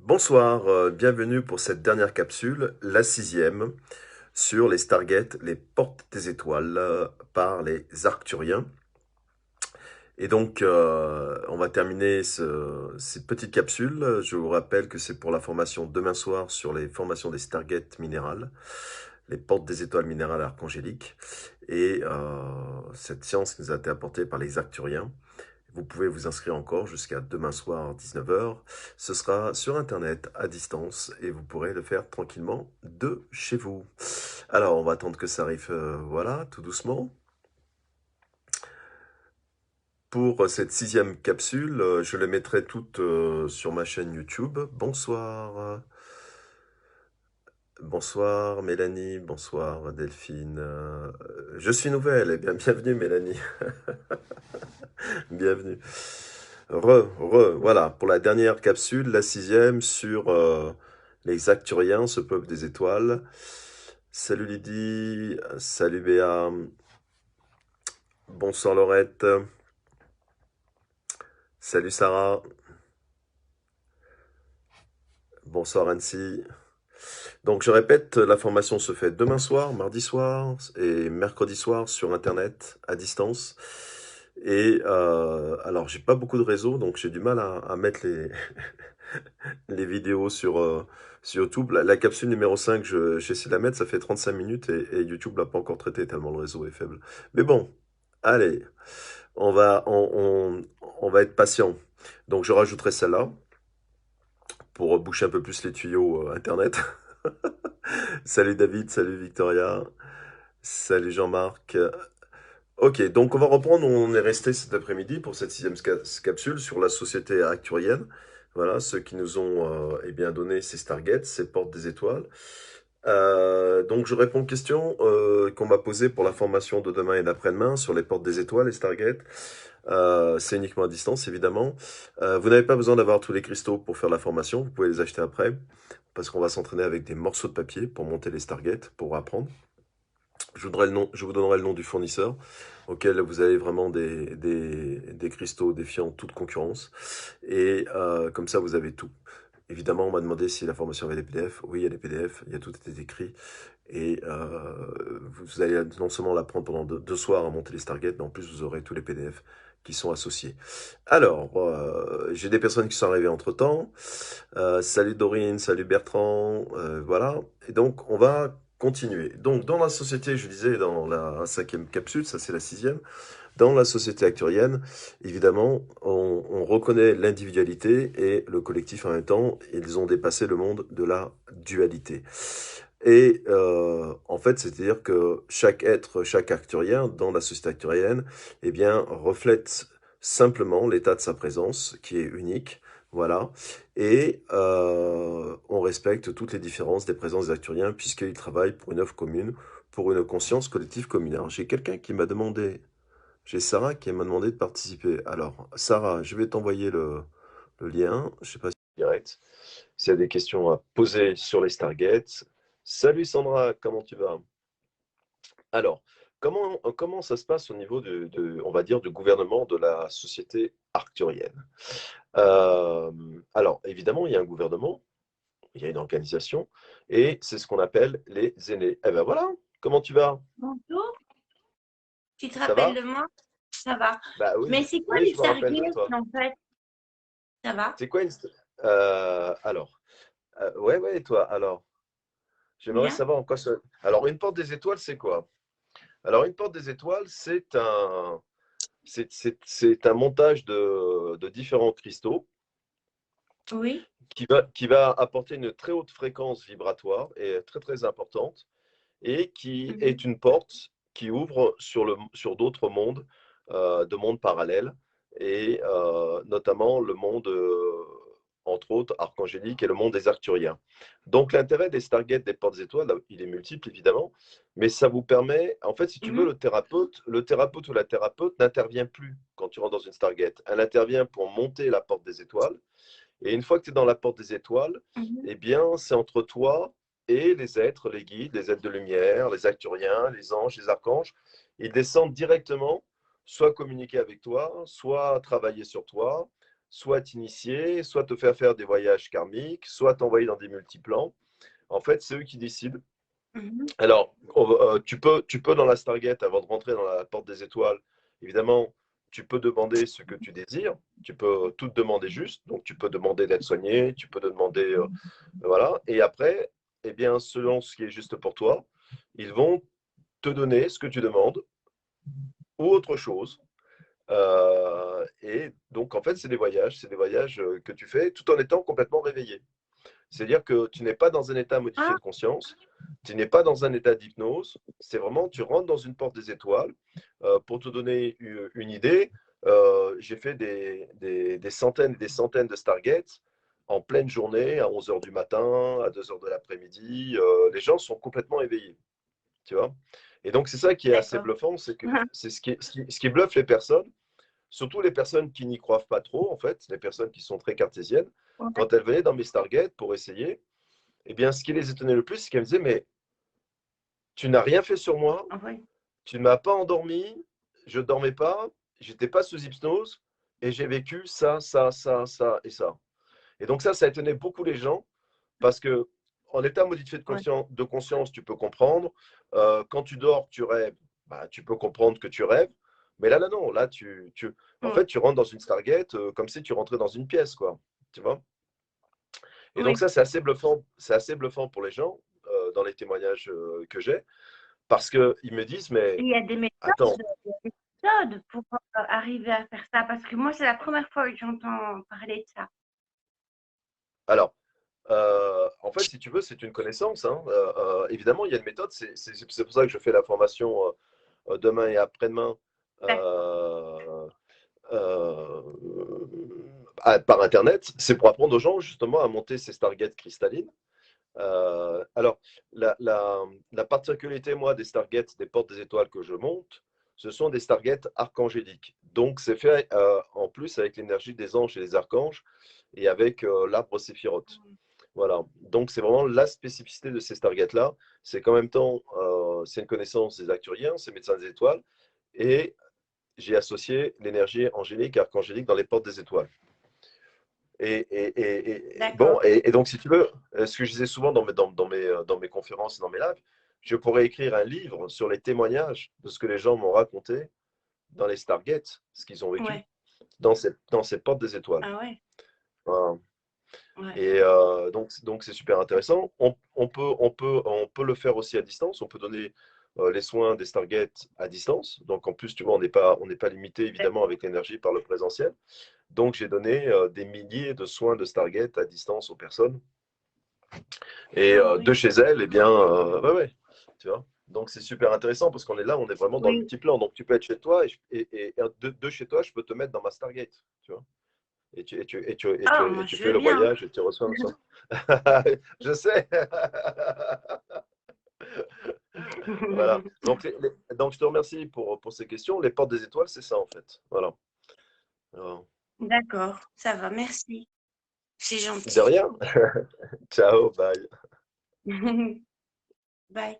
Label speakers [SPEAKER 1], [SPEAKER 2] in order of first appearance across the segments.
[SPEAKER 1] Bonsoir, bienvenue pour cette dernière capsule, la sixième, sur les Stargates, les portes des étoiles, par les Arcturiens. Et donc, on va terminer ces petites capsules. Je vous rappelle que c'est pour la formation demain soir sur les formations des Stargates minérales, les portes des étoiles minérales archangéliques. Et cette science nous a été apportée par les Arcturiens. Vous pouvez vous inscrire encore jusqu'à demain soir 19 heures. Ce sera sur Internet, à distance, et vous pourrez le faire tranquillement de chez vous. Alors, on va attendre que ça arrive, voilà, tout doucement. Pour cette sixième capsule, je les mettrai toutes sur ma chaîne YouTube. Bonsoir. Bonsoir Mélanie, bonsoir Delphine. Je suis nouvelle, eh bien bienvenue Mélanie. Bienvenue. Voilà, pour la dernière capsule, la sixième, sur les Acturiens, ce peuple des étoiles. Salut Lydie, salut Béa, bonsoir Laurette, salut Sarah, bonsoir Annecy. Donc je répète, la formation se fait demain soir, mardi soir et mercredi soir sur Internet, à distance. Et alors j'ai pas beaucoup de réseau, donc j'ai du mal à mettre les vidéos sur YouTube. La capsule numéro 5, j'essaie de la mettre, ça fait 35 minutes et YouTube l'a pas encore traité tellement le réseau est faible. Mais bon, allez, on va, on va être patient. Donc je rajouterai celle-là pour boucher un peu plus les tuyaux Internet. Salut David, salut Victoria, salut Jean-Marc. Ok, donc on va reprendre où on est resté cet après-midi pour cette sixième capsule sur la société arcturienne. Voilà, ceux qui nous ont eh bien donné ces Stargates, ces portes des étoiles. Donc je réponds aux questions qu'on m'a posées pour la formation de demain et d'après-demain sur les portes des étoiles et Stargate. C'est uniquement à distance, évidemment. Vous n'avez pas besoin d'avoir tous les cristaux pour faire la formation, vous pouvez les acheter après, parce qu'on va s'entraîner avec des morceaux de papier pour monter les Stargates, pour apprendre. Je vous donnerai le nom du fournisseur, auquel vous avez vraiment des cristaux défiant toute concurrence. Et comme ça, vous avez tout. Évidemment, on m'a demandé si la formation avait des PDF. Oui, il y a des PDF, il y a tout été écrit. Et vous allez non seulement l'apprendre pendant deux soirs à monter les Stargates, mais en plus vous aurez tous les PDF qui sont associés. Alors, j'ai des personnes qui sont arrivées entre-temps. Salut Dorine, salut Bertrand, voilà. Et donc, on va continuer. Donc, dans la société, je disais, dans la cinquième capsule, ça c'est la sixième, dans la société acturienne, évidemment, on reconnaît l'individualité et le collectif en même temps. Ils ont dépassé le monde de la dualité. Et en fait, c'est-à-dire que chaque être, chaque acturien dans la société acturienne, eh bien, reflète simplement l'état de sa présence, qui est unique, voilà. Et on respecte toutes les différences des présences des acturiens, puisqu'ils travaillent pour une œuvre commune, pour une conscience collective commune. Alors, j'ai quelqu'un qui m'a demandé, j'ai Sarah qui m'a demandé de participer. Alors, Sarah, je vais t'envoyer le lien. Je sais pas si c'est direct. S'il y a des questions à poser sur les Stargates. Salut Sandra, comment tu vas? Alors, comment ça se passe au niveau on va dire, du gouvernement de la société arcturienne? Alors, évidemment, il y a un gouvernement, il y a une organisation, et c'est ce qu'on appelle les aînés. Eh ben voilà, comment tu vas?
[SPEAKER 2] Bonjour, tu te
[SPEAKER 1] Ça
[SPEAKER 2] rappelles
[SPEAKER 1] va?
[SPEAKER 2] de moi? Ça va.
[SPEAKER 1] Bah
[SPEAKER 2] Mais
[SPEAKER 1] oui,
[SPEAKER 2] c'est quoi
[SPEAKER 1] oui,
[SPEAKER 2] les
[SPEAKER 1] je me rappelle de
[SPEAKER 2] Stargates
[SPEAKER 1] toi.
[SPEAKER 2] en fait? Ça va?
[SPEAKER 1] C'est quoi alors, ouais, ouais, et toi, alors, j'aimerais
[SPEAKER 2] Bien?
[SPEAKER 1] savoir en quoi ça... Alors, une porte des étoiles, c'est quoi? Alors, une porte des étoiles, c'est un montage de différents cristaux
[SPEAKER 2] Oui?
[SPEAKER 1] qui va apporter une très haute fréquence vibratoire et très très importante et qui est
[SPEAKER 2] Mhm.
[SPEAKER 1] une porte qui ouvre sur d'autres mondes, de mondes parallèles et notamment le monde, entre autres, archangélique et le monde des Arcturiens. Donc l'intérêt des Stargates, des portes étoiles, il est multiple évidemment, mais ça vous permet, en fait, si tu veux,
[SPEAKER 2] Mhm.
[SPEAKER 1] le thérapeute ou la thérapeute n'intervient plus quand tu rentres dans une Stargate. Elle intervient pour monter la porte des étoiles. Et une fois que tu es dans la porte des étoiles,
[SPEAKER 2] Mhm.
[SPEAKER 1] eh bien, c'est entre toi et les êtres, les guides, les êtres de lumière, les acturiens, les anges, les archanges. Ils descendent directement, soit communiquer avec toi, soit travailler sur toi, soit t'initier, soit te faire des voyages karmiques, soit t'envoyer dans des multiplans. En fait, c'est eux qui décident.
[SPEAKER 2] Mhm.
[SPEAKER 1] Alors, tu peux dans la Stargate, avant de rentrer dans la porte des étoiles, évidemment, tu peux demander ce que tu désires. Tu peux tout demander juste. Donc, tu peux demander d'être soigné, tu peux demander, voilà. Et après, eh bien, selon ce qui est juste pour toi, ils vont te donner ce que tu demandes ou autre chose. Et donc, en fait, c'est des voyages que tu fais tout en étant complètement réveillé. C'est-à-dire que tu n'es pas dans un état modifié
[SPEAKER 2] Ah,
[SPEAKER 1] de conscience, tu n'es pas dans un état d'hypnose, c'est vraiment, tu rentres dans une porte des étoiles. Pour te donner une idée, j'ai fait des centaines et des centaines de Stargates en pleine journée, à 11 heures du matin, à 2 heures de l'après-midi. Les gens sont complètement éveillés, tu vois. Et donc, c'est ça qui est assez
[SPEAKER 2] d'accord.
[SPEAKER 1] bluffant, c'est que c'est ce qui bluffe les personnes, surtout les personnes qui n'y croient pas trop, en fait, les personnes qui sont très cartésiennes,
[SPEAKER 2] Ouais.
[SPEAKER 1] quand elles venaient dans mes Stargates pour essayer, eh bien, ce qui les étonnait le plus, c'est qu'elles me disaient, mais tu n'as rien fait sur moi,
[SPEAKER 2] Ah ouais.
[SPEAKER 1] tu ne m'as pas endormi, je ne dormais pas, j'étais pas sous hypnose, et j'ai vécu ça, ça, ça, ça et ça. Et donc ça a étonné beaucoup les gens, parce que en état modifié
[SPEAKER 2] Ouais.
[SPEAKER 1] de conscience, tu peux comprendre. Quand tu dors, tu rêves, bah, tu peux comprendre que tu rêves. Mais là, non, là, en
[SPEAKER 2] Ouais.
[SPEAKER 1] fait, tu rentres dans une Stargate comme si tu rentrais dans une pièce, quoi. Tu vois? Et donc
[SPEAKER 2] Oui.
[SPEAKER 1] ça, c'est assez bluffant pour les gens dans les témoignages que j'ai, parce qu'ils me disent,
[SPEAKER 2] Et
[SPEAKER 1] mais
[SPEAKER 2] il y a des méthodes,
[SPEAKER 1] attends,
[SPEAKER 2] il y a des méthodes pour arriver à faire ça. Parce que moi, c'est la première fois que j'entends parler de ça.
[SPEAKER 1] alors, en fait, si tu veux, c'est une connaissance, hein. Évidemment, il y a une méthode, c'est pour ça que je fais la formation demain et après-demain
[SPEAKER 2] D'accord.
[SPEAKER 1] euh, euh, par Internet. C'est pour apprendre aux gens justement à monter ces Stargates cristallines. Alors, la particularité, moi, des Stargates, des portes des étoiles que je monte, ce sont des Stargates archangéliques. Donc, c'est fait en plus avec l'énergie des anges et des archanges et avec l'arbre séphiroth. Voilà. Donc, c'est vraiment la spécificité de ces Stargates-là. C'est qu'en même temps, c'est une connaissance des acturiens, c'est médecins des étoiles, et j'ai associé l'énergie angélique, archangélique dans les portes des étoiles.
[SPEAKER 2] D'accord.
[SPEAKER 1] Et donc, si tu veux, ce que je disais souvent dans mes conférences et dans mes lives, je pourrais écrire un livre sur les témoignages de ce que les gens m'ont raconté dans les Stargates, ce qu'ils ont vécu,
[SPEAKER 2] Ouais.
[SPEAKER 1] dans ces portes des étoiles.
[SPEAKER 2] Ah ouais.
[SPEAKER 1] Voilà.
[SPEAKER 2] Ouais.
[SPEAKER 1] Et donc c'est super intéressant. On peut le faire aussi à distance. On peut donner les soins des Stargates à distance. Donc en plus, tu vois, on n'est pas limité évidemment avec l'énergie par le présentiel. Donc j'ai donné des milliers de soins de Stargate à distance aux personnes. Et
[SPEAKER 2] Ah
[SPEAKER 1] de
[SPEAKER 2] oui.
[SPEAKER 1] chez elles, eh bien, ouais, ouais, tu vois. Donc c'est super intéressant parce qu'on est là, on est vraiment dans le
[SPEAKER 2] Oui.
[SPEAKER 1] multiplan. Donc tu peux être chez toi et de chez toi, je peux te mettre dans ma Stargate, tu vois.
[SPEAKER 2] Ah,
[SPEAKER 1] Et
[SPEAKER 2] moi,
[SPEAKER 1] tu
[SPEAKER 2] je
[SPEAKER 1] fais
[SPEAKER 2] veux
[SPEAKER 1] le
[SPEAKER 2] bien.
[SPEAKER 1] voyage et tu reçois le soin. Je sais. Voilà. Donc, donc, je te remercie pour ces questions. Les portes des étoiles, c'est ça, en fait. Voilà. Alors,
[SPEAKER 2] D'accord. Ça va. Merci. C'est
[SPEAKER 1] de
[SPEAKER 2] gentil.
[SPEAKER 1] rien. Ciao, bye.
[SPEAKER 2] Bye.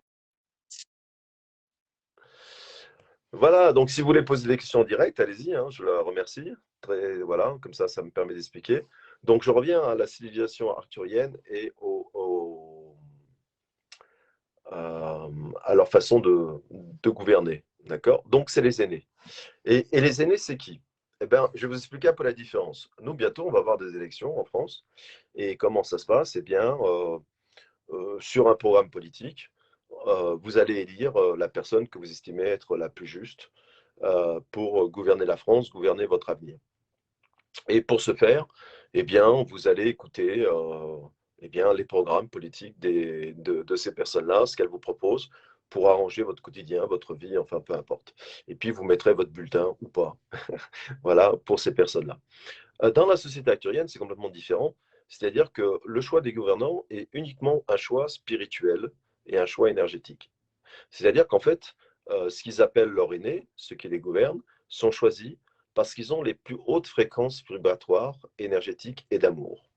[SPEAKER 1] Voilà. Donc, si vous voulez poser des questions en direct, allez-y, hein, je la remercie. Très, voilà. Comme ça me permet d'expliquer. Donc, je reviens à la civilisation arthurienne et à leur façon de gouverner. D'accord? Donc, c'est les aînés. Et les aînés, c'est qui? Eh bien, je vais vous expliquer un peu la différence. Nous, bientôt, on va avoir des élections en France. Et comment ça se passe? Eh bien, sur un programme politique, vous allez élire la personne que vous estimez être la plus juste pour gouverner la France, gouverner votre avenir. Et pour ce faire, eh bien, vous allez écouter eh bien, les programmes politiques de ces personnes-là, ce qu'elles vous proposent pour arranger votre quotidien, votre vie, enfin peu importe. Et puis, vous mettrez votre bulletin ou pas. Voilà, pour ces personnes-là. Dans la société actuelle, c'est complètement différent. C'est-à-dire que le choix des gouvernants est uniquement un choix spirituel et un choix énergétique. C'est-à-dire qu'en fait, ce qu'ils appellent leurs aînés, ceux qui les gouvernent, sont choisis parce qu'ils ont les plus hautes fréquences vibratoires, énergétiques et d'amour.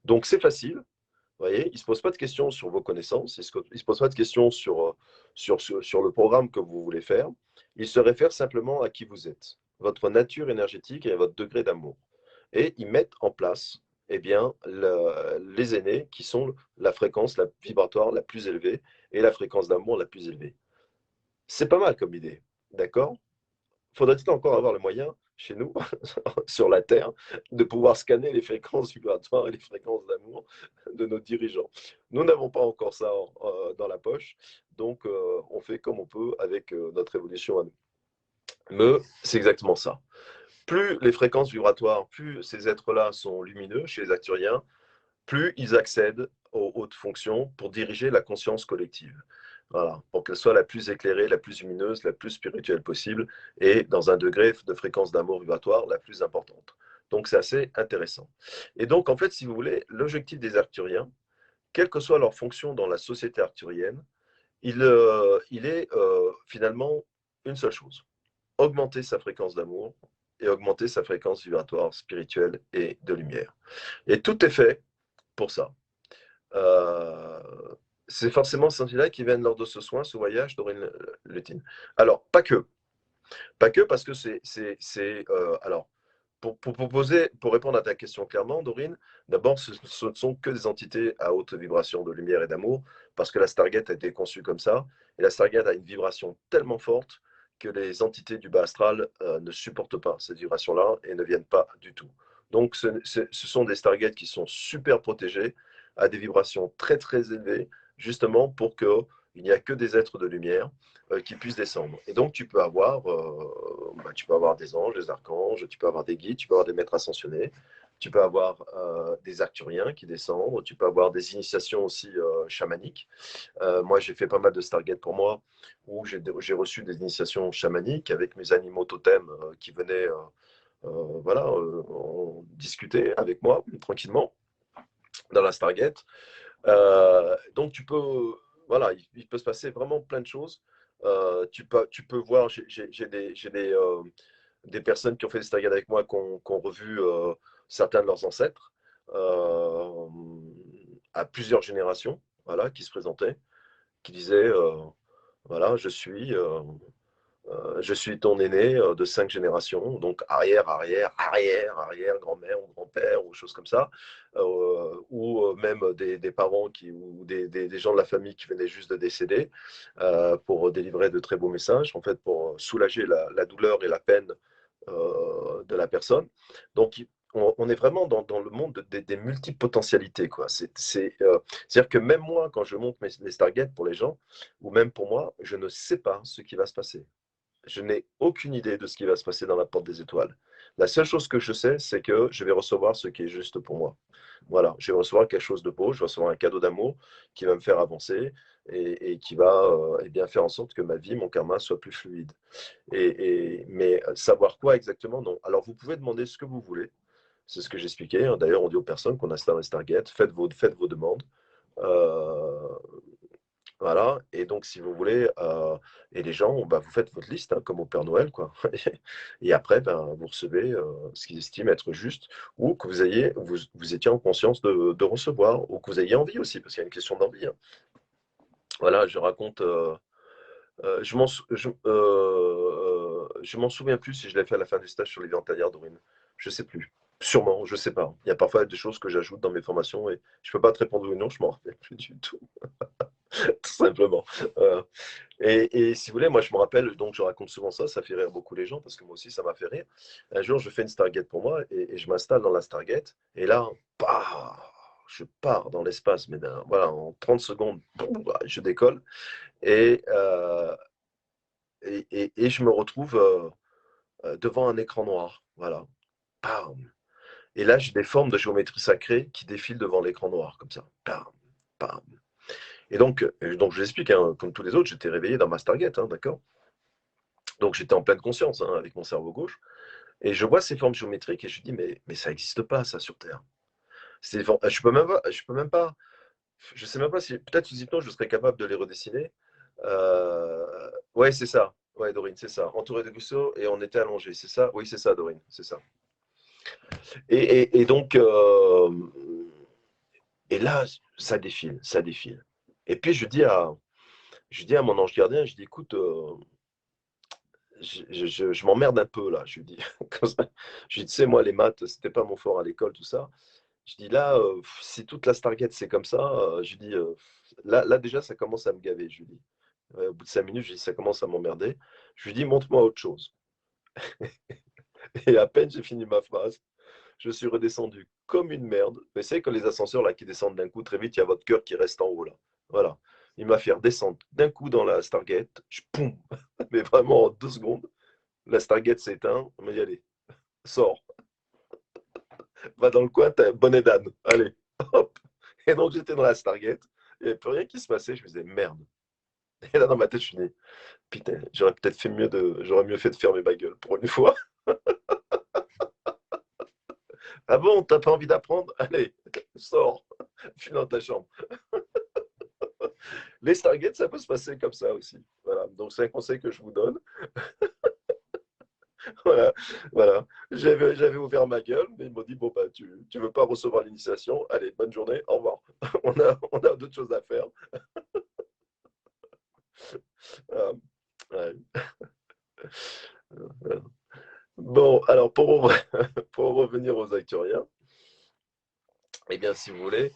[SPEAKER 1] Donc c'est facile, vous voyez, ils ne se posent pas de questions sur vos connaissances, ils ne se posent pas de questions sur le programme que vous voulez faire, ils se réfèrent simplement à qui vous êtes, votre nature énergétique et à votre degré d'amour. et ils mettent en place eh bien, les aînés qui sont la fréquence vibratoire la plus élevée et la fréquence d'amour la plus élevée. C'est pas mal comme idée, d'accord? Faudrait-il encore avoir le moyen, chez nous, sur la Terre, de pouvoir scanner les fréquences vibratoires et les fréquences d'amour de nos dirigeants? Nous n'avons pas encore ça dans la poche, donc on fait comme on peut avec notre évolution à nous. Mais c'est exactement ça. Plus les fréquences vibratoires, plus ces êtres-là sont lumineux chez les acturiens, plus ils accèdent aux hautes fonctions pour diriger la conscience collective. Voilà, pour qu'elle soit la plus éclairée, la plus lumineuse, la plus spirituelle possible, et dans un degré de fréquence d'amour vibratoire la plus importante. Donc c'est assez intéressant. Et donc en fait, si vous voulez, l'objectif des arcturiens, quelle que soit leur fonction dans la société arcturienne, il est finalement une seule chose, augmenter sa fréquence d'amour et augmenter sa fréquence vibratoire spirituelle et de lumière. Et tout est fait pour ça. Euh, c'est forcément ces là qui viennent lors de ce soin, ce voyage d'Aurine Lutine. Alors, pas que parce que alors, pour répondre à ta question clairement, Dorine, d'abord, ce ne sont que des entités à haute vibration de lumière et d'amour, parce que la Stargate a été conçue comme ça, et la Stargate a une vibration tellement forte que les entités du bas astral ne supportent pas cette vibration-là et ne viennent pas du tout. Donc, ce sont des Stargates qui sont super protégés, à des vibrations très très élevées, justement pour qu'il n'y a que des êtres de lumière qui puissent descendre. Et donc, tu peux avoir des anges, des archanges, tu peux avoir des guides, tu peux avoir des maîtres ascensionnés, tu peux avoir des arcturiens qui descendent, tu peux avoir des initiations aussi chamaniques. Moi, j'ai fait pas mal de Stargate pour moi, où j'ai reçu des initiations chamaniques avec mes animaux totems qui venaient voilà, discuter avec moi tranquillement dans la Stargate. Donc, voilà, il peut se passer vraiment plein de choses. Tu peux voir, j'ai des personnes qui ont fait des Stargate avec moi, qui ont revu certains de leurs ancêtres euh, à plusieurs générations, voilà, qui se présentaient, qui disaient, voilà, je suis ton aîné de 5 générations, donc arrière, arrière, arrière, arrière, grand-mère ou grand-père, ou choses comme ça, ou même des parents ou des gens de la famille qui venaient juste de décéder pour délivrer de très beaux messages, en fait, pour soulager la douleur et la peine de la personne. Donc, on est vraiment dans le monde des multiples potentialités, quoi. C'est-à-dire que même moi, quand je monte les Stargates pour les gens, ou même pour moi, je ne sais pas ce qui va se passer. Je n'ai aucune idée de ce qui va se passer dans la porte des étoiles. La seule chose que je sais, c'est que je vais recevoir ce qui est juste pour moi. Voilà, je vais recevoir quelque chose de beau, je vais recevoir un cadeau d'amour qui va me faire avancer et qui va eh bien, faire en sorte que ma vie, mon karma soit plus fluide. Mais savoir quoi exactement, non. Alors, vous pouvez demander ce que vous voulez. C'est ce que j'expliquais. D'ailleurs, on dit aux personnes qu'on installe un Stargate, faites vos demandes. Euh, voilà, et donc si vous voulez, et les gens, bah, vous faites votre liste, hein, comme au Père Noël, quoi. Et après, ben, vous recevez ce qu'ils estiment être juste, ou que vous étiez en conscience de recevoir, ou que vous ayez envie aussi, parce qu'il y a une question d'envie, hein. Voilà, je raconte, je m'en souviens plus si je l'ai fait à la fin du stage sur les ventalières d'Aurine. Je sais plus. Sûrement, je sais pas. Il y a parfois des choses que j'ajoute dans mes formations et je peux pas te répondre oui ou non, je m'en rappelle plus du tout. Tout simplement. Euh, et si vous voulez, moi je me rappelle, donc je raconte souvent ça, ça fait rire beaucoup les gens parce que moi aussi ça m'a fait rire. Un jour, je fais une Stargate pour moi et je m'installe dans la Stargate et là, bah, je pars dans l'espace, mais voilà, en 30 secondes, je décolle et, et je me retrouve devant un écran noir. Voilà. Bam. Et là, j'ai des formes de géométrie sacrée qui défilent devant l'écran noir, comme ça. Bam, bam. Donc je l'explique, hein, comme tous les autres, j'étais réveillé dans ma Stargate, hein, d'accord. Donc j'étais en pleine conscience hein, avec mon cerveau gauche. Et je vois ces formes géométriques et je dis, mais ça n'existe pas, ça, sur Terre. Je peux même pas, je sais même pas si, peut-être sous hypnose, je serais capable de les redessiner. Ouais, c'est ça. Ouais, Dorine, c'est ça. Entouré de Gousso et on était allongés, c'est ça? Oui, c'est ça, Dorine, c'est ça. Et donc, et là, ça défile, ça défile. Et puis je dis à mon ange gardien, je dis, écoute, je m'emmerde un peu là. Je lui dis, comme ça. Je lui dis, tu sais, moi, les maths, c'était pas mon fort à l'école, tout ça. Je dis, là, si toute la Stargate, c'est comme ça, je dis, là, déjà, ça commence à me gaver. Je lui dis, ouais, au bout de 5 minutes, je dis, ça commence à m'emmerder. Je lui dis, montre-moi autre chose. Et à peine j'ai fini ma phrase, je suis redescendu comme une merde. Mais c'est que les ascenseurs là qui descendent d'un coup très vite, il y a votre cœur qui reste en haut là. Voilà. Il m'a fait redescendre d'un coup dans la Stargate. Poum. Mais vraiment en 2 secondes, la Stargate s'éteint. On m'a dit allez, sors, va dans le coin, t'as un bonnet d'âne. Allez, hop. Et donc j'étais dans la Stargate. Il n'y avait plus rien qui se passait. Je me disais merde. Et là dans ma tête, je me dis putain, j'aurais peut-être fait j'aurais mieux fait de fermer ma gueule pour une fois. Ah bon, t'as pas envie d'apprendre? Allez, sors, file dans ta chambre. Les Stargates, ça peut se passer comme ça aussi. Voilà. Donc, c'est un conseil que je vous donne. Voilà. Voilà. J'avais ouvert ma gueule, mais ils m'ont dit bon, bah, tu veux pas recevoir l'initiation? Allez, bonne journée, au revoir. On a d'autres choses à faire. Euh, ouais. Bon, alors, pour revenir aux Acturiens, eh bien, si vous voulez,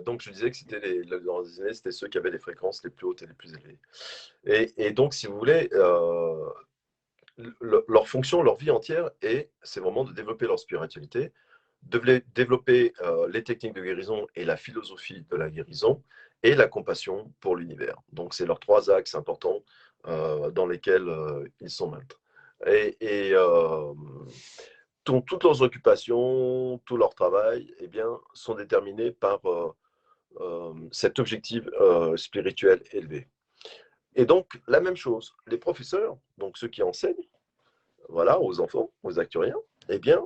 [SPEAKER 1] donc je disais que c'était dans les années, c'était ceux qui avaient les fréquences les plus hautes et les plus élevées. Et donc, si vous voulez, leur fonction, leur vie entière, c'est vraiment de développer leur spiritualité, de développer les techniques de guérison et la philosophie de la guérison et la compassion pour l'univers. Donc, c'est leurs 3 axes importants dans lesquels ils sont maîtres. Et toutes leurs occupations, tout leur travail, eh bien, sont déterminés par cet objectif spirituel élevé. Et donc, la même chose, les professeurs, donc ceux qui enseignent, voilà, aux enfants, aux acturiens, eh bien,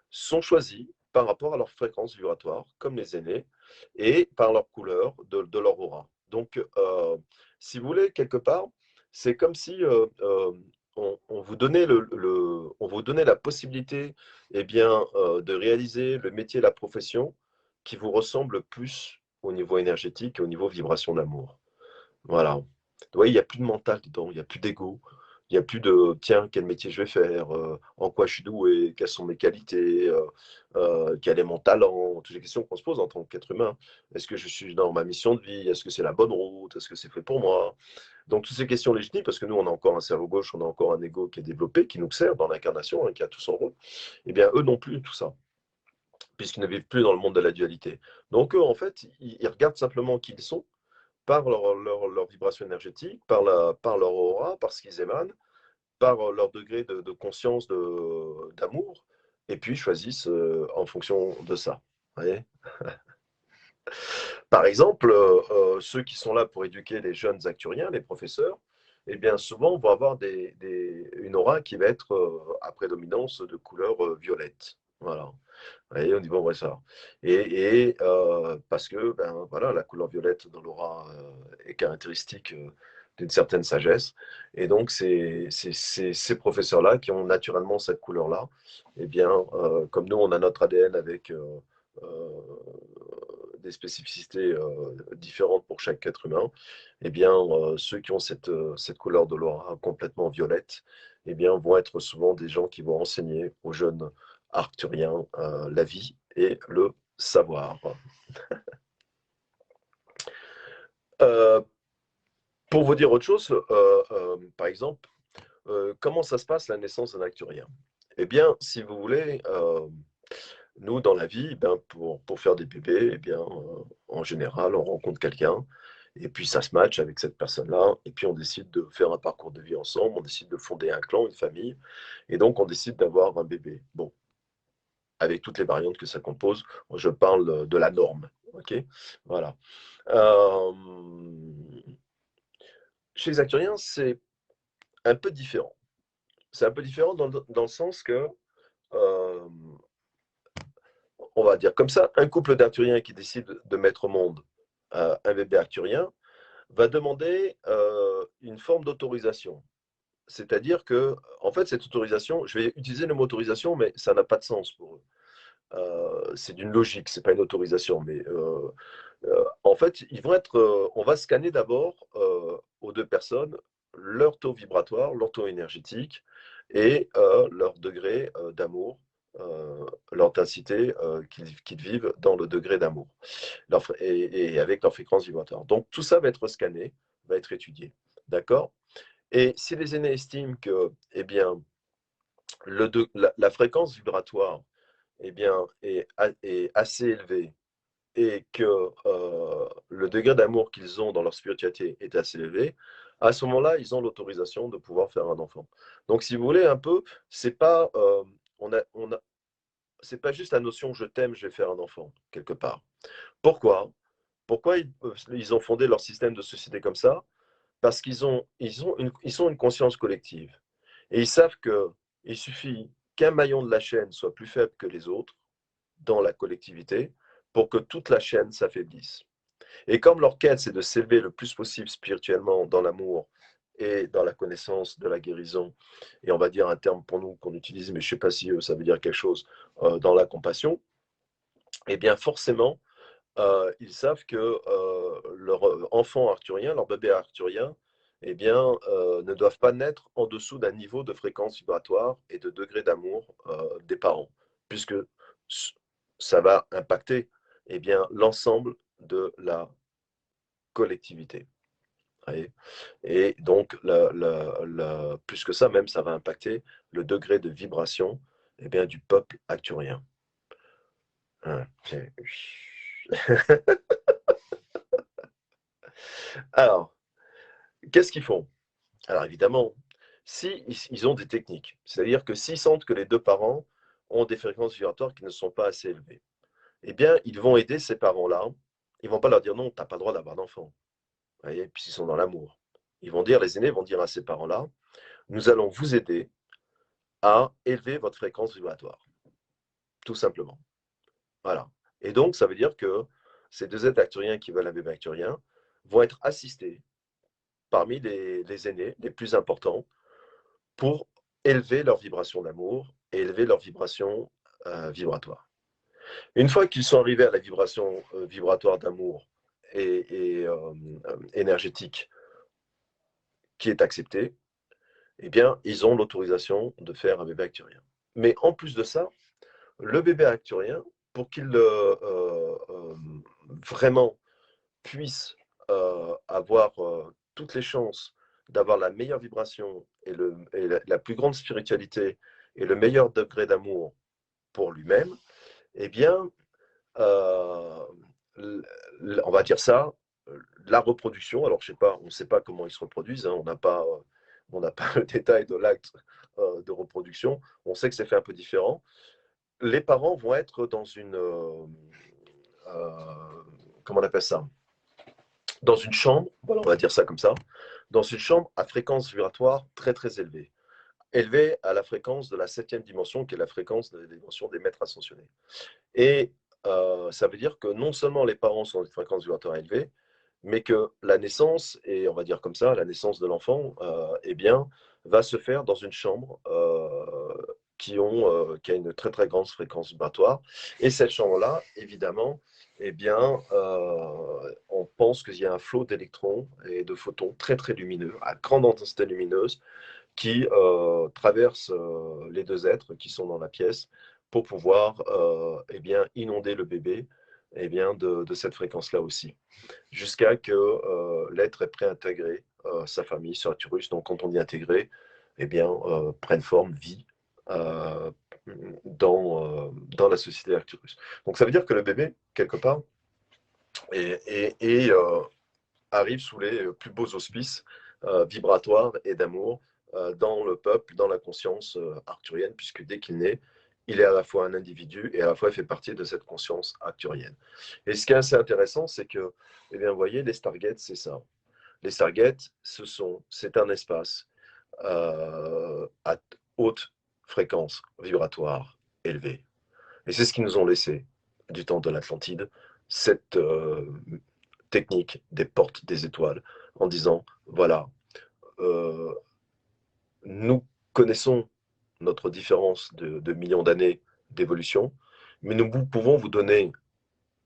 [SPEAKER 1] sont choisis par rapport à leur fréquence vibratoire, comme les aînés, et par leur couleur de leur aura. Donc, si vous voulez, quelque part, c'est comme si on vous donnait on vous donnait la possibilité eh bien, de réaliser le métier, la profession qui vous ressemble plus au niveau énergétique et au niveau vibration d'amour. Voilà. Vous voyez, il n'y a plus de mental dedans, il n'y a plus d'ego. Il n'y a plus de tiens, quel métier je vais faire, en quoi je suis doué, quelles sont mes qualités, quel est mon talent, toutes les questions qu'on se pose en tant qu'être humain. Est-ce que je suis dans ma mission de vie? Est-ce que c'est la bonne route? Est-ce que c'est fait pour moi? Donc, toutes ces questions légitimes, parce que nous, on a encore un cerveau gauche, on a encore un ego qui est développé, qui nous sert dans l'incarnation, hein, qui a tout son rôle. Eh bien, eux n'ont plus tout ça, puisqu'ils ne vivent plus dans le monde de la dualité. Donc, eux, en fait, ils regardent simplement qui ils sont par leur vibration énergétique, par leur aura, par ce qu'ils émanent, par leur degré de conscience, d'amour, et puis choisissent en fonction de ça. Vous voyez. Par exemple, ceux qui sont là pour éduquer les jeunes acturiens, les professeurs, eh bien souvent vont avoir une aura qui va être à prédominance de couleur violette. Voilà. Et on dit bon, ouais, ça. Parce que ben, voilà, la couleur violette dans l'aura est caractéristique d'une certaine sagesse. Et donc, ces professeurs-là qui ont naturellement cette couleur-là, eh bien, comme nous, on a notre ADN avec euh, des spécificités différentes pour chaque être humain, eh bien, ceux qui ont cette couleur de l'aura complètement violette, eh bien, vont être souvent des gens qui vont enseigner aux jeunes arcturiens la vie et le savoir. Euh, pour vous dire autre chose, par exemple, comment ça se passe la naissance d'un arcturien? Eh bien, si vous voulez, nous, dans la vie, ben, pour faire des bébés, eh bien, en général, on rencontre quelqu'un, et puis ça se match avec cette personne-là, et puis on décide de faire un parcours de vie ensemble, on décide de fonder un clan, une famille, et donc on décide d'avoir un bébé. Bon, avec toutes les variantes que ça compose, je parle de la norme. Ok, voilà. Euh, Chez les acturiens, c'est un peu différent. C'est un peu différent dans le sens que, euh, on va dire comme ça, un couple d'arthuriens qui décide de mettre au monde un bébé arthurien va demander une forme d'autorisation. C'est-à-dire que, en fait, cette autorisation, je vais utiliser le mot autorisation, mais ça n'a pas de sens pour eux. C'est d'une logique, c'est pas une autorisation, mais en fait, on va scanner d'abord aux 2 personnes leur taux vibratoire, leur taux énergétique et leur degré d'amour, leur intensité qu'ils vivent dans le degré d'amour et avec leur fréquence vibratoire. Donc tout ça va être scanné, va être étudié. D'accord? Et si les aînés estiment que eh bien, la fréquence vibratoire eh bien, est assez élevée et que le degré d'amour qu'ils ont dans leur spiritualité est assez élevé, à ce moment-là, ils ont l'autorisation de pouvoir faire un enfant. Donc, si vous voulez, un peu, c'est pas, c'est pas juste la notion je t'aime, je vais faire un enfant, quelque part. Pourquoi? Pourquoi ils ont fondé leur système de société comme ça? Parce ils ont une conscience collective. Et ils savent qu'il suffit qu'un maillon de la chaîne soit plus faible que les autres dans la collectivité pour que toute la chaîne s'affaiblisse. Et comme leur quête, c'est de s'élever le plus possible spirituellement dans l'amour et dans la connaissance de la guérison, et on va dire un terme pour nous qu'on utilise, mais je ne sais pas si ça veut dire quelque chose, dans la compassion, eh bien forcément, ils savent que leur enfant arthurien, leur bébé arthurien, eh bien, ne doivent pas naître en dessous d'un niveau de fréquence vibratoire et de degré d'amour des parents, puisque ça va impacter eh bien, l'ensemble de la collectivité. Et donc, plus que ça, même, ça va impacter le degré de vibration eh bien, du peuple arthurien. Hein, Alors, qu'est-ce qu'ils font? Alors évidemment, si ils ont des techniques, c'est-à-dire que s'ils sentent que les 2 parents ont des fréquences vibratoires qui ne sont pas assez élevées, eh bien, ils vont aider ces parents-là. Ils vont pas leur dire: «Non, tu as pas le droit d'avoir d'enfant». Vous voyez? Puisqu'ils sont dans l'amour. Les aînés vont dire à ces parents-là: «Nous allons vous aider à élever votre fréquence vibratoire», tout simplement. Voilà. Et donc ça veut dire que ces 2 êtres acturiens qui veulent un bébé acturien vont être assistés parmi les aînés les plus importants pour élever leur vibration d'amour et élever leur vibration vibratoire. Une fois qu'ils sont arrivés à la vibration vibratoire d'amour et énergétique qui est acceptée, eh bien, ils ont l'autorisation de faire un bébé acturien. Mais en plus de ça, le bébé acturien, pour qu'il vraiment puisse avoir toutes les chances d'avoir la meilleure vibration et la plus grande spiritualité et le meilleur degré d'amour pour lui-même, eh bien, euh, on va dire ça, la reproduction, alors je sais pas, on ne sait pas comment ils se reproduisent, hein, on n'a pas le détail de l'acte de reproduction, on sait que c'est fait un peu différent. Les parents vont être dans une, comment on appelle ça, dans une chambre, voilà, on va dire ça comme ça, dans une chambre à fréquence vibratoire très très élevée, élevée à la fréquence de la 7e dimension, qui est la fréquence de la dimension des maîtres ascensionnés. Et ça veut dire que non seulement les parents sont à une fréquence vibratoire élevée, mais que la naissance, et on va dire comme ça, la naissance de l'enfant, eh bien, va se faire dans une chambre qui a une très très grande fréquence vibratoire. Et cette chambre-là, évidemment, eh bien, on pense qu'il y a un flot d'électrons et de photons très très lumineux, à grande intensité lumineuse, qui traversent les 2 êtres qui sont dans la pièce pour pouvoir eh bien, inonder le bébé eh bien, de cette fréquence-là aussi, jusqu'à que l'être ait préintégré sa famille sur Arcturus. Donc quand on dit intégrer, eh bien, prenne forme, vie dans la société Arcturus. Donc ça veut dire que le bébé, quelque part, arrive sous les plus beaux auspices vibratoires et d'amour dans le peuple, dans la conscience arcturienne, puisque dès qu'il naît, il est à la fois un individu et à la fois il fait partie de cette conscience arcturienne. Et ce qui est assez intéressant, c'est que, eh bien, vous voyez, les Stargates, c'est ça. Les Stargates, c'est un espace à haute fréquence vibratoire élevée. Et c'est ce qu'ils nous ont laissé du temps de l'Atlantide, cette technique des portes des étoiles, en disant, voilà, euh, nous connaissons notre différence de millions d'années d'évolution, mais nous pouvons vous donner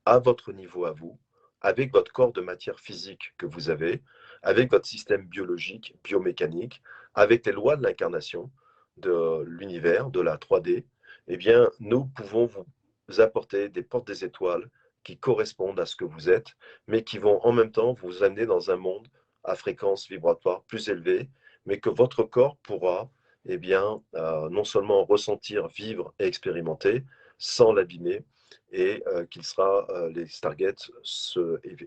[SPEAKER 1] à votre niveau à vous, avec votre corps de matière physique que vous avez, avec votre système biologique, biomécanique, avec les lois de l'incarnation, de l'univers, de la 3D, eh bien, nous pouvons vous apporter des portes des étoiles qui correspondent à ce que vous êtes, mais qui vont en même temps vous amener dans un monde à fréquence vibratoire plus élevée, mais que votre corps pourra eh bien, non seulement ressentir, vivre et expérimenter sans l'abîmer, et qu'il sera, les Stargates,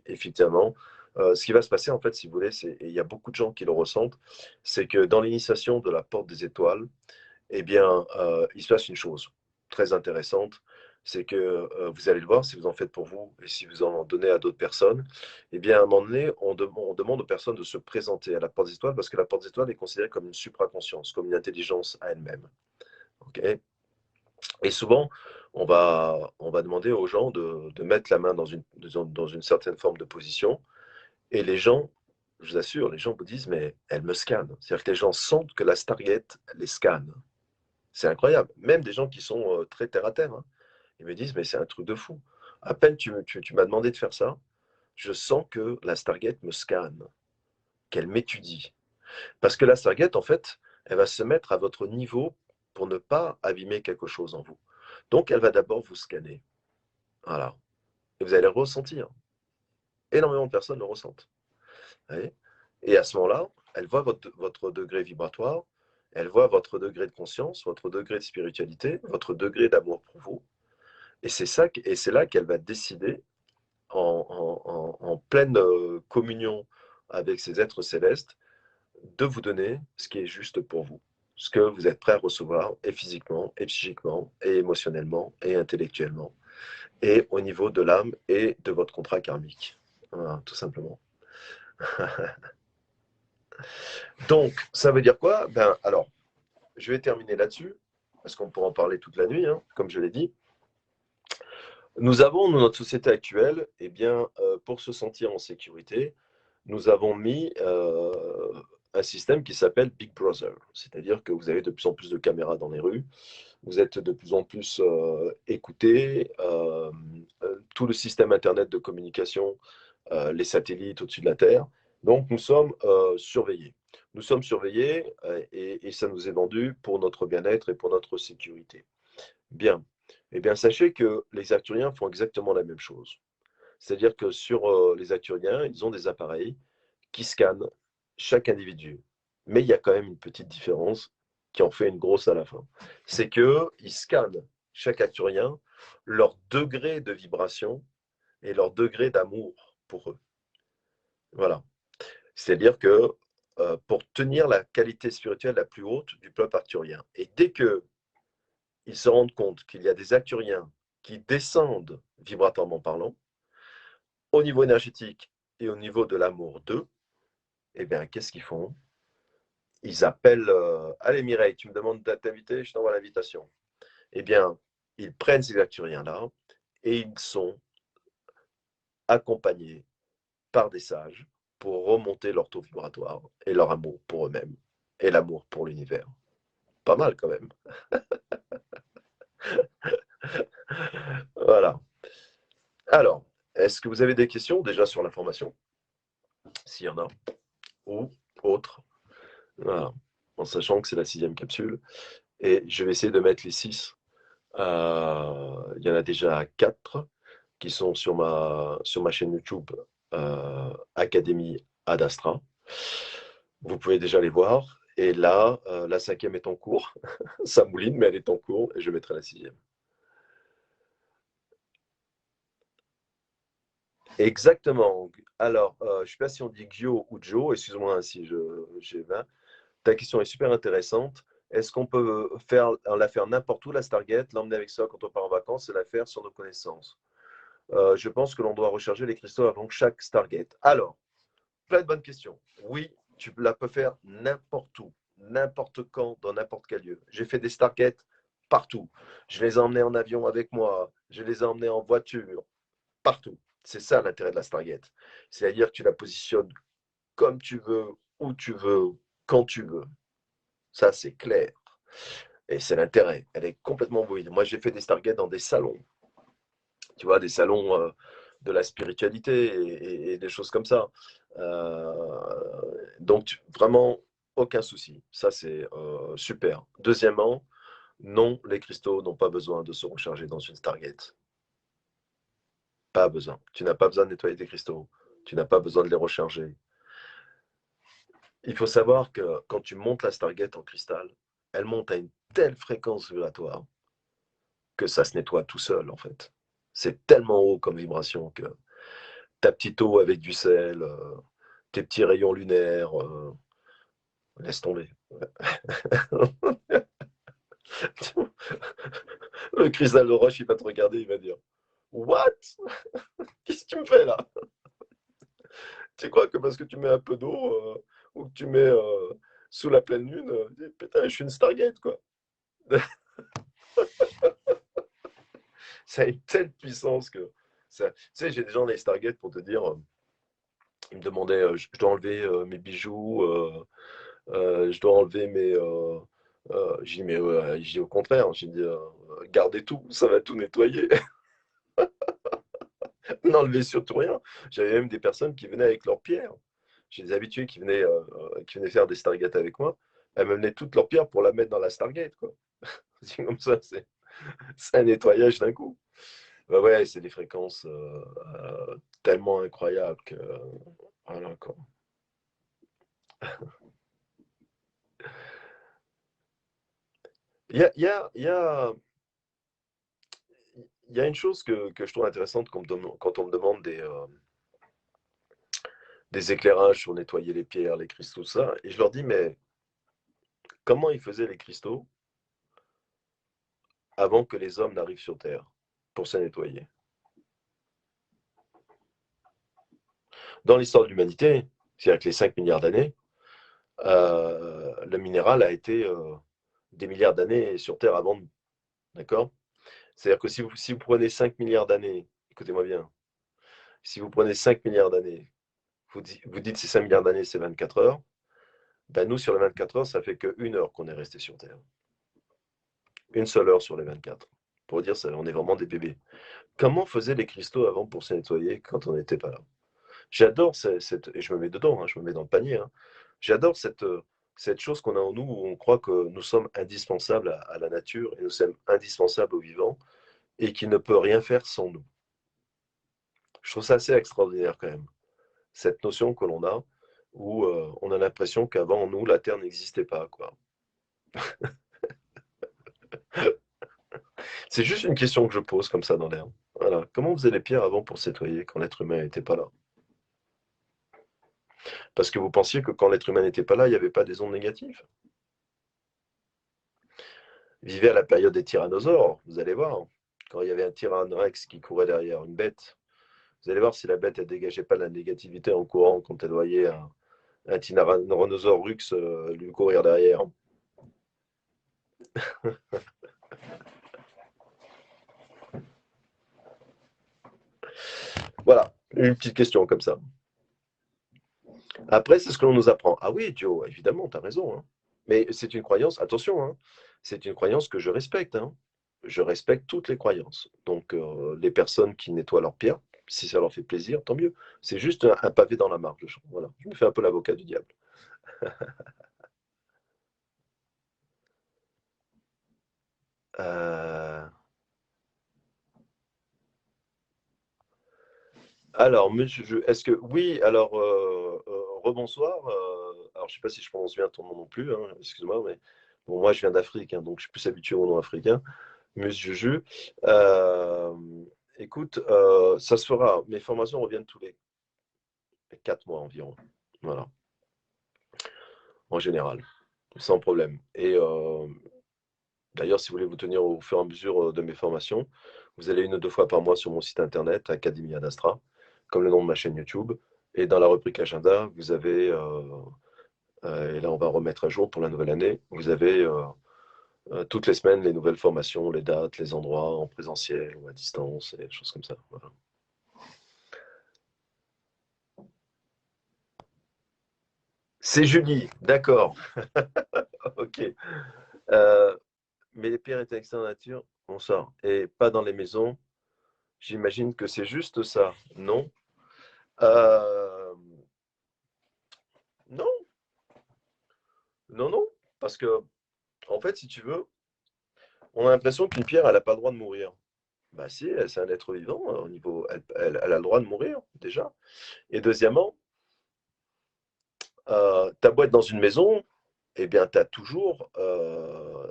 [SPEAKER 1] effectivement, ce qui va se passer, en fait, si vous voulez, et il y a beaucoup de gens qui le ressentent, c'est que dans l'initiation de la porte des étoiles, eh bien, il se passe une chose très intéressante, c'est que vous allez le voir si vous en faites pour vous et si vous en donnez à d'autres personnes, eh bien, à un moment donné, on demande aux personnes de se présenter à la porte des étoiles parce que la porte des étoiles est considérée comme une supraconscience, comme une intelligence à elle-même. Okay, et souvent, on va demander aux gens de mettre la main dans une certaine forme de position. Et les gens, je vous assure, les gens vous disent, mais elle me scanne. C'est-à-dire que les gens sentent que la Stargate les scanne. C'est incroyable. Même des gens qui sont très terre à terre, hein. Ils me disent, mais c'est un truc de fou. À peine tu m'as demandé de faire ça, je sens que la Stargate me scanne, qu'elle m'étudie. Parce que la Stargate, en fait, elle va se mettre à votre niveau pour ne pas abîmer quelque chose en vous. Donc, elle va d'abord vous scanner. Voilà. Et vous allez le ressentir. Énormément de personnes le ressentent. Vous voyez. Et à ce moment-là, elle voit votre degré vibratoire, elle voit votre degré de conscience, votre degré de spiritualité, votre degré d'amour pour vous. Et c'est là qu'elle va décider, en pleine communion avec ces êtres célestes, de vous donner ce qui est juste pour vous. Ce que vous êtes prêt à recevoir, et physiquement, et psychiquement, et émotionnellement, et intellectuellement, et au niveau de l'âme et de votre contrat karmique. Voilà, tout simplement. Donc, ça veut dire quoi? Ben, alors, je vais terminer là-dessus, parce qu'on pourra en parler toute la nuit, hein, comme je l'ai dit. Nous avons, dans notre société actuelle, eh bien, pour se sentir en sécurité, nous avons mis un système qui s'appelle Big Brother. C'est-à-dire que vous avez de plus en plus de caméras dans les rues, vous êtes de plus en plus écoutés, tout le système Internet de communication, les satellites au-dessus de la Terre. Donc, nous sommes surveillés. Nous sommes surveillés et ça nous est vendu pour notre bien-être et pour notre sécurité. Bien. Eh bien, sachez que les Arcturiens font exactement la même chose. C'est-à-dire que sur les Arcturiens, ils ont des appareils qui scannent chaque individu. Mais il y a quand même une petite différence qui en fait une grosse à la fin. C'est qu'ils scannent chaque Arcturien, leur degré de vibration et leur degré d'amour pour eux. Voilà. C'est-à-dire que pour tenir la qualité spirituelle la plus haute du peuple arcturien. Et dès que ils se rendent compte qu'il y a des Arcturiens qui descendent vibratoirement parlant, au niveau énergétique et au niveau de l'amour d'eux, eh bien, qu'est-ce qu'ils font? Ils appellent allez Mireille, tu me demandes de t'inviter, je t'envoie l'invitation. Eh bien, ils prennent ces Arcturiens-là et ils sont accompagnés par des sages pour remonter leur taux vibratoire et leur amour pour eux-mêmes et l'amour pour l'univers. Pas mal quand même. Voilà. Alors, est-ce que vous avez des questions déjà sur l'information? S'il y en a, ou autre. Voilà. En sachant que c'est la 6e capsule. Et je vais essayer de mettre les 6. Il y en a déjà 4 qui sont sur ma chaîne YouTube Académie Ad Astra. Vous pouvez déjà les voir. Et là, la 5e est en cours. Ça mouline, mais elle est en cours et je mettrai la 6e. Exactement. Alors, je ne sais pas si on dit Gyo ou Joe, excuse-moi si j'ai 20. Ta question est super intéressante. Est-ce qu'on peut la faire n'importe où, la Stargate, l'emmener avec soi quand on part en vacances et la faire sur nos connaissances? Je pense que l'on doit recharger les cristaux avant chaque Stargate. Alors, plein de bonnes questions. Oui, tu la peux faire n'importe où, n'importe quand, dans n'importe quel lieu. J'ai fait des Stargates partout. Je les ai emmenés en avion avec moi, je les ai emmenés en voiture, partout. C'est ça l'intérêt de la Stargate. C'est-à-dire que tu la positionnes comme tu veux, où tu veux, quand tu veux. Ça, c'est clair. Et c'est l'intérêt. Elle est complètement mobile. Moi, j'ai fait des Stargates dans des salons. Tu vois, des salons de la spiritualité et des choses comme ça. Donc, vraiment, aucun souci. Ça, c'est super. Deuxièmement, non, les cristaux n'ont pas besoin de se recharger dans une Stargate. Pas besoin. Tu n'as pas besoin de nettoyer tes cristaux. Tu n'as pas besoin de les recharger. Il faut savoir que quand tu montes la Stargate en cristal, elle monte à une telle fréquence vibratoire que ça se nettoie tout seul, en fait. C'est tellement haut comme vibration que ta petite eau avec du sel, tes petits rayons lunaires, laisse tomber. Le cristal de roche, il va te regarder, il va dire What? Qu'est-ce que tu me fais là? Tu crois que parce que tu mets un peu d'eau ou que tu mets sous la pleine lune, putain, je suis une Stargate, quoi. Ça a une telle puissance que. Ça... Tu sais, j'ai des gens dans les Stargate pour te dire ils me demandaient je dois enlever mes bijoux, je dois enlever mes. J'ai dit, mais j'ai dit au contraire, j'ai dit gardez tout, ça va tout nettoyer. N'enlevez surtout rien. J'avais même des personnes qui venaient avec leurs pierres. J'ai des habitués qui venaient faire des Stargates avec moi. Elles me menaient toutes leurs pierres pour la mettre dans la Stargate, quoi. C'est comme ça, c'est un nettoyage d'un coup. Bah ouais, c'est des fréquences tellement incroyables que voilà quoi. Il y a, il y a, il y a, il y a une chose que je trouve intéressante quand on me demande des éclairages sur nettoyer les pierres, les cristaux, tout ça, et je leur dis, mais comment ils faisaient les cristaux avant que les hommes n'arrivent sur Terre pour se nettoyer? Dans l'histoire de l'humanité, c'est-à-dire que les 5 milliards d'années, le minéral a été des milliards d'années sur Terre avant nous. D'accord? C'est-à-dire que si vous prenez 5 milliards d'années, écoutez-moi bien, si vous prenez 5 milliards d'années, vous dites c'est 5 milliards d'années, c'est 24 heures, ben nous, sur les 24 heures, ça fait qu'une heure qu'on est resté sur Terre. Une seule heure sur les 24. Pour dire ça, on est vraiment des bébés. Comment faisaient les cristaux avant pour se nettoyer quand on n'était pas là? J'adore et je me mets dedans, hein, je me mets dans le panier, hein. J'adore cette chose qu'on a en nous où on croit que nous sommes indispensables à la nature et nous sommes indispensables aux vivants et qu'il ne peut rien faire sans nous. Je trouve ça assez extraordinaire quand même, cette notion que l'on a où on a l'impression qu'avant nous, la Terre n'existait pas, quoi. C'est juste une question que je pose comme ça dans l'air. Voilà. Comment faisaient les pierres avant pour se nettoyer quand l'être humain n'était pas là? Parce que vous pensiez que quand l'être humain n'était pas là, il n'y avait pas des ondes négatives? Vivez à la période des tyrannosaures, vous allez voir. Quand il y avait un tyrannorex qui courait derrière une bête, vous allez voir si la bête ne dégageait pas de la négativité en courant quand elle voyait un tyrannosaure rux lui courir derrière. Voilà, une petite question comme ça. Après, c'est ce que l'on nous apprend. Ah oui, Joe, évidemment, tu as raison, hein. Mais c'est une croyance, attention, hein, c'est une croyance que je respecte, hein. Je respecte toutes les croyances. Donc, les personnes qui nettoient leurs pierres, si ça leur fait plaisir, tant mieux. C'est juste un pavé dans la mare, je trouve. Voilà. Je me fais un peu l'avocat du diable. Euh, Alors, monsieur, est-ce que oui, alors rebonsoir. Alors, je sais pas si je prononce bien ton nom non plus, hein, excuse-moi, mais bon, moi je viens d'Afrique, hein, donc je suis plus habitué au nom africain. Monsieur Juju, euh, écoute, ça se fera. Mes formations reviennent tous les 4 mois environ, voilà, en général, sans problème. Et d'ailleurs, si vous voulez vous tenir au fur et à mesure de mes formations, vous allez 1 ou 2 fois par mois sur mon site internet, Academia d'Astra, comme le nom de ma chaîne YouTube. Et dans la rubrique agenda, vous avez, et là on va remettre à jour pour la nouvelle année, vous avez toutes les semaines les nouvelles formations, les dates, les endroits en présentiel ou à distance, et des choses comme ça. Voilà. C'est Julie, d'accord, ok. Mais les pierres étaient externes nature, on sort. Et pas dans les maisons, J'imagine que c'est juste ça, non? Euh, non, non, non, parce que, en fait, si tu veux, on a l'impression qu'une pierre, elle n'a pas le droit de mourir. Bah si, c'est un être vivant, au niveau, elle a le droit de mourir, déjà. Et deuxièmement, ta boîte dans une maison, eh bien, tu as toujours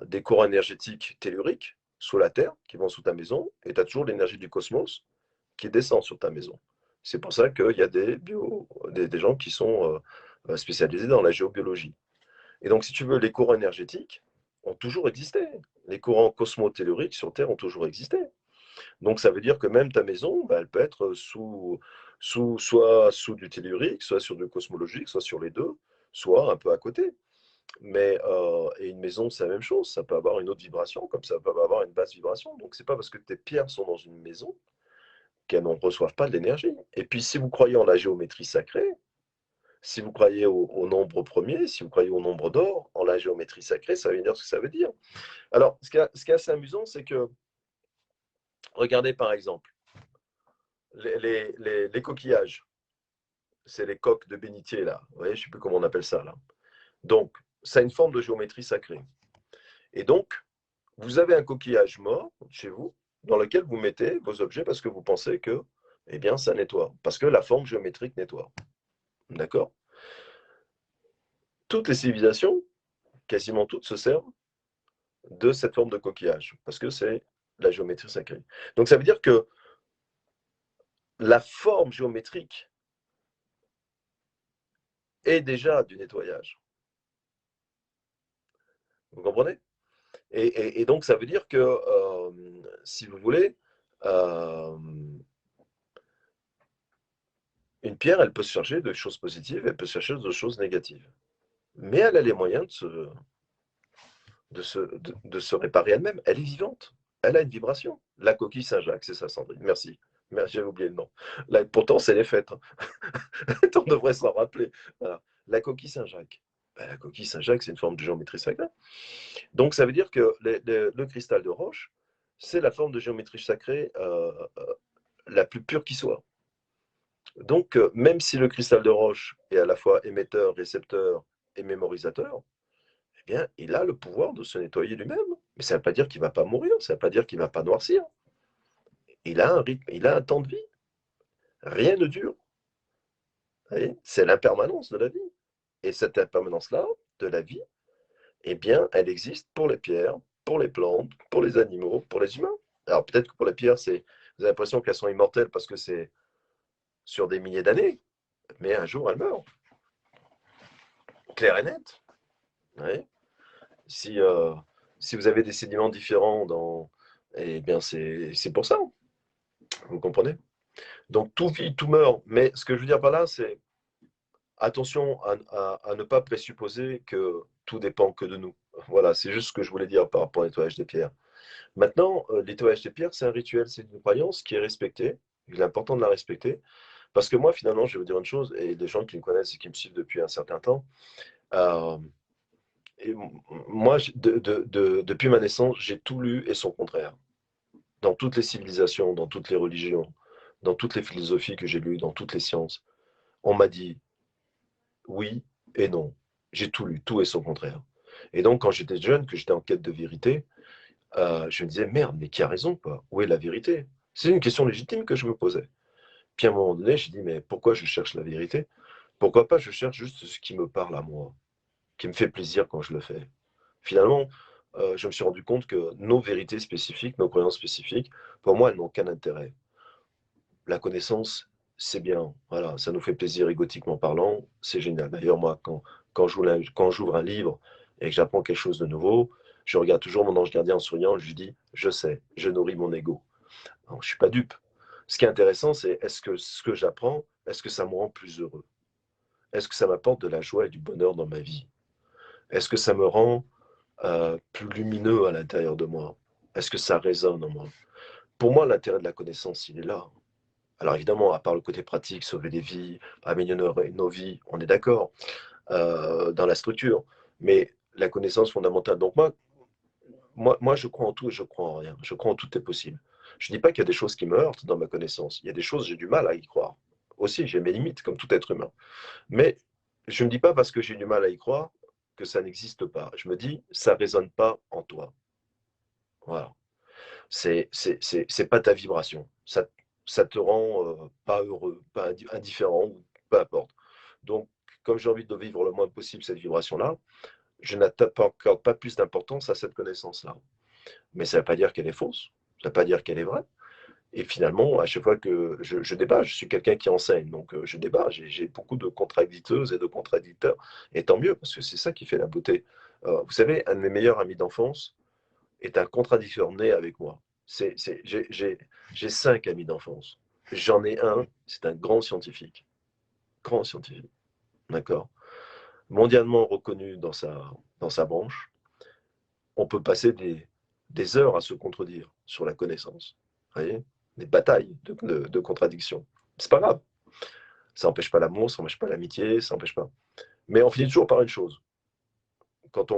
[SPEAKER 1] des courants énergétiques telluriques sous la Terre qui vont sous ta maison, et tu as toujours l'énergie du cosmos qui descend sur ta maison. C'est pour ça qu'il y a des gens qui sont spécialisés dans la géobiologie. Et donc, si tu veux, les courants énergétiques ont toujours existé. Les courants cosmotelluriques sur Terre ont toujours existé. Donc, ça veut dire que même ta maison, bah, elle peut être soit sous du tellurique, soit sur du cosmologique, soit sur les deux, soit un peu à côté. Mais et une maison, c'est la même chose. Ça peut avoir une haute vibration, comme ça peut avoir une basse vibration. Donc, c'est pas parce que tes pierres sont dans une maison qu'elles ne reçoivent pas de l'énergie. Et puis, si vous croyez en la géométrie sacrée, si vous croyez au nombre premier, si vous croyez au nombre d'or, en la géométrie sacrée, ça veut dire ce que ça veut dire. Alors, ce qui est assez amusant, c'est que, regardez par exemple, les coquillages, c'est les coques de bénitier, là. Vous voyez, je ne sais plus comment on appelle ça, là. Donc, ça a une forme de géométrie sacrée. Et donc, vous avez un coquillage mort chez vous, dans lequel vous mettez vos objets parce que vous pensez que, eh bien, ça nettoie. Parce que la forme géométrique nettoie. D'accord? Toutes les civilisations, quasiment toutes, se servent de cette forme de coquillage, parce que c'est la géométrie sacrée. Donc ça veut dire que la forme géométrique est déjà du nettoyage. Vous comprenez? Et donc ça veut dire que, si vous voulez, euh, une pierre, elle peut se charger de choses positives, elle peut se charger de choses négatives. Mais elle a les moyens de se réparer elle-même. Elle est vivante. Elle a une vibration. La coquille Saint-Jacques, c'est ça, Sandrine. Merci. Merci, j'avais oublié le nom. Là, pourtant, c'est les fêtes. Hein. On devrait s'en rappeler. Voilà. La coquille Saint-Jacques. Ben, la coquille Saint-Jacques, c'est une forme de géométrie sacrée. Donc, ça veut dire que le cristal de roche, c'est la forme de géométrie sacrée la plus pure qui soit. Donc, même si le cristal de roche est à la fois émetteur, récepteur et mémorisateur, eh bien, il a le pouvoir de se nettoyer lui-même. Mais ça ne veut pas dire qu'il ne va pas mourir, ça ne veut pas dire qu'il ne va pas noircir. Il a un rythme, il a un temps de vie. Rien ne dure. C'est l'impermanence de la vie. Et cette impermanence-là, de la vie, eh bien, elle existe pour les pierres, pour les plantes, pour les animaux, pour les humains. Alors peut-être que pour les pierres, vous avez l'impression qu'elles sont immortelles parce que c'est sur des milliers d'années, mais un jour, elles meurent. Clair et net. Oui. Si, si vous avez des sédiments différents eh bien, c'est pour ça. Vous comprenez? Donc tout vit, tout meurt. Mais ce que je veux dire par là, c'est attention à ne pas présupposer que tout dépend que de nous. Voilà, c'est juste ce que je voulais dire par rapport au nettoyage des pierres. Maintenant, le nettoyage des pierres, c'est un rituel, c'est une croyance qui est respectée. Il est important de la respecter. Parce que moi, finalement, je vais vous dire une chose, et les gens qui me connaissent et qui me suivent depuis un certain temps, euh, moi, depuis ma naissance, j'ai tout lu et son contraire. Dans toutes les civilisations, dans toutes les religions, dans toutes les philosophies que j'ai lues, dans toutes les sciences, on m'a dit oui et non. J'ai tout lu, tout et son contraire. Et donc, quand j'étais jeune, que j'étais en quête de vérité, je me disais, merde, mais qui a raison, quoi? Où est la vérité? C'est une question légitime que je me posais. Puis à un moment donné, j'ai dit, mais pourquoi je cherche la vérité? Pourquoi pas je cherche juste ce qui me parle à moi, qui me fait plaisir quand je le fais? Finalement, je me suis rendu compte que nos vérités spécifiques, nos croyances spécifiques, pour moi, elles n'ont aucun intérêt. La connaissance, c'est bien. Voilà, ça nous fait plaisir égotiquement parlant, c'est génial. D'ailleurs, moi, quand j'ouvre un livre et que j'apprends quelque chose de nouveau, je regarde toujours mon ange gardien en souriant, je lui dis, je sais, je nourris mon ego. Alors, je ne suis pas dupe. Ce qui est intéressant, c'est est-ce que ce que j'apprends, est-ce que ça me rend plus heureux? Est-ce que ça m'apporte de la joie et du bonheur dans ma vie? Est-ce que ça me rend plus lumineux à l'intérieur de moi? Est-ce que ça résonne en moi? Pour moi, l'intérêt de la connaissance, il est là. Alors évidemment, à part le côté pratique, sauver des vies, améliorer nos vies, on est d'accord, dans la structure. Mais la connaissance fondamentale. Donc moi, je crois en tout et je crois en rien. Je crois en tout est possible. Je ne dis pas qu'il y a des choses qui me heurtent dans ma connaissance. Il y a des choses, j'ai du mal à y croire. Aussi, j'ai mes limites, comme tout être humain. Mais je ne dis pas parce que j'ai du mal à y croire que ça n'existe pas. Je me dis, ça ne résonne pas en toi. Voilà. C'est pas ta vibration. Ça te rend pas heureux, pas indifférent, ou peu importe. Donc, comme j'ai envie de vivre le moins possible cette vibration-là, je n'accorde pas plus d'importance à cette connaissance-là. Mais ça ne veut pas dire qu'elle est fausse, ça ne veut pas dire qu'elle est vraie. Et finalement, à chaque fois que je débat, je suis quelqu'un qui enseigne, donc je débat, j'ai beaucoup de contradicteuses et de contradicteurs, et tant mieux, parce que c'est ça qui fait la beauté. Vous savez, un de mes meilleurs amis d'enfance est un contradicteur né avec moi. J'ai 5 amis d'enfance. J'en ai un, c'est un grand scientifique, d'accord, mondialement reconnu dans sa branche. On peut passer des heures à se contredire sur la connaissance. Vous voyez, des batailles de contradictions. C'est pas grave. Ça n'empêche pas l'amour, ça n'empêche pas l'amitié, ça n'empêche pas. Mais on finit toujours par une chose, quand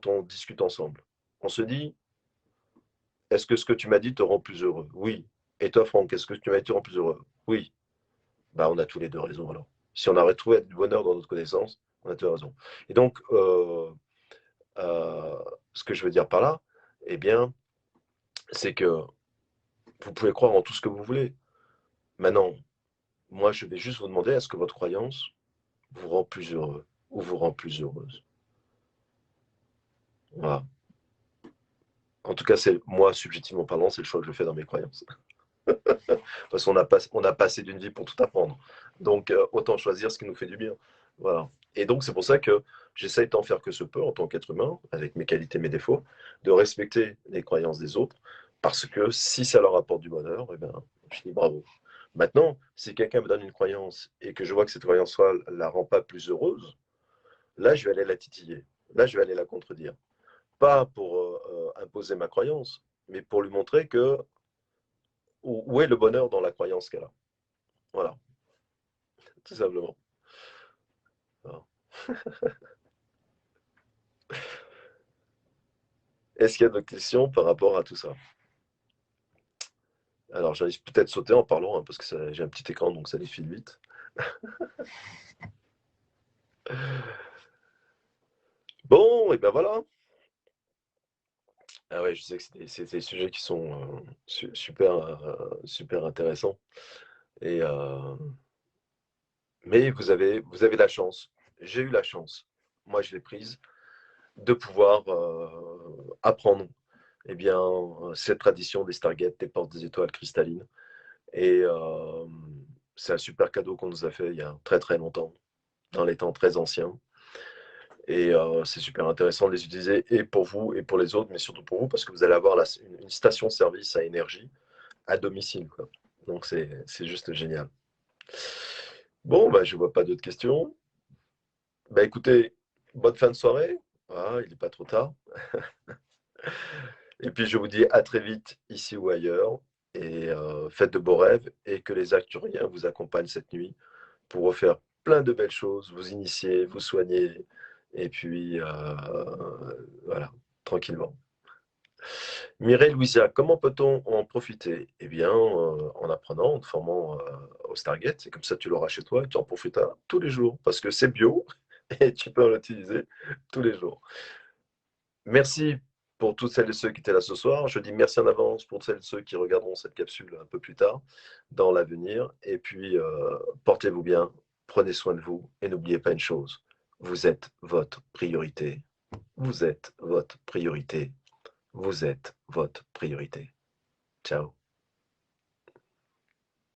[SPEAKER 1] on discute ensemble. On se dit, est-ce que ce que tu m'as dit te rend plus heureux? Oui. Et toi, Franck, est-ce que tu m'as dit te rend plus heureux? Oui. Bah, on a tous les deux raison alors. Si on a retrouvé du bonheur dans notre connaissance, on a tous raison. Et donc, ce que je veux dire par là, eh bien, c'est que vous pouvez croire en tout ce que vous voulez. Maintenant, moi, je vais juste vous demander, est-ce que votre croyance vous rend plus heureux ou vous rend plus heureuse? Voilà. En tout cas, c'est moi, subjectivement parlant, c'est le choix que je fais dans mes croyances. Parce on a passé d'une vie pour tout apprendre. Donc, autant choisir ce qui nous fait du bien. Voilà. Et donc, c'est pour ça que j'essaye d'en faire que ce peu en tant qu'être humain, avec mes qualités, mes défauts, de respecter les croyances des autres, parce que si ça leur apporte du bonheur, eh bien, je dis bravo. Maintenant, si quelqu'un me donne une croyance et que je vois que cette croyance-là ne la rend pas plus heureuse, là, je vais aller la titiller. Là, je vais aller la contredire. Pas pour imposer ma croyance, mais pour lui montrer que où est le bonheur dans la croyance qu'elle a. Voilà, tout simplement. Voilà. Est-ce qu'il y a d'autres questions par rapport à tout ça? Alors, j'allais peut-être sauter en parlant, hein, parce que j'ai un petit écran, donc ça défile vite. Bon, et ben voilà. Ah ouais, je sais que c'est des sujets qui sont super intéressants. Et, mais vous avez la chance. J'ai eu la chance. Moi, je l'ai prise de pouvoir apprendre eh bien, cette tradition des Stargates, des portes des étoiles cristallines. Et c'est un super cadeau qu'on nous a fait il y a très très longtemps, dans les temps très anciens. Et c'est super intéressant de les utiliser et pour vous et pour les autres, mais surtout pour vous, parce que vous allez avoir une station-service à énergie à domicile, quoi. Donc c'est juste génial. Bon, bah, je vois pas d'autres questions. Bah, écoutez, bonne fin de soirée. Ah, il n'est pas trop tard. Et puis je vous dis à très vite, ici ou ailleurs. Et faites de beaux rêves et que les acturiens vous accompagnent cette nuit pour refaire plein de belles choses, vous initier, vous soigner, et puis voilà, tranquillement. Mireille Louisa, comment peut-on en profiter? Eh bien, en apprenant, en te formant au Stargate, c'est comme ça tu l'auras chez toi et tu en profiteras tous les jours, parce que c'est bio et tu peux l'utiliser tous les jours. Merci pour toutes celles et ceux qui étaient là ce soir. Je dis merci en avance pour celles et ceux qui regarderont cette capsule un peu plus tard, dans l'avenir. Et puis, portez-vous bien, prenez soin de vous et n'oubliez pas une chose, vous êtes votre priorité. Vous êtes votre priorité. Vous êtes votre priorité. Ciao.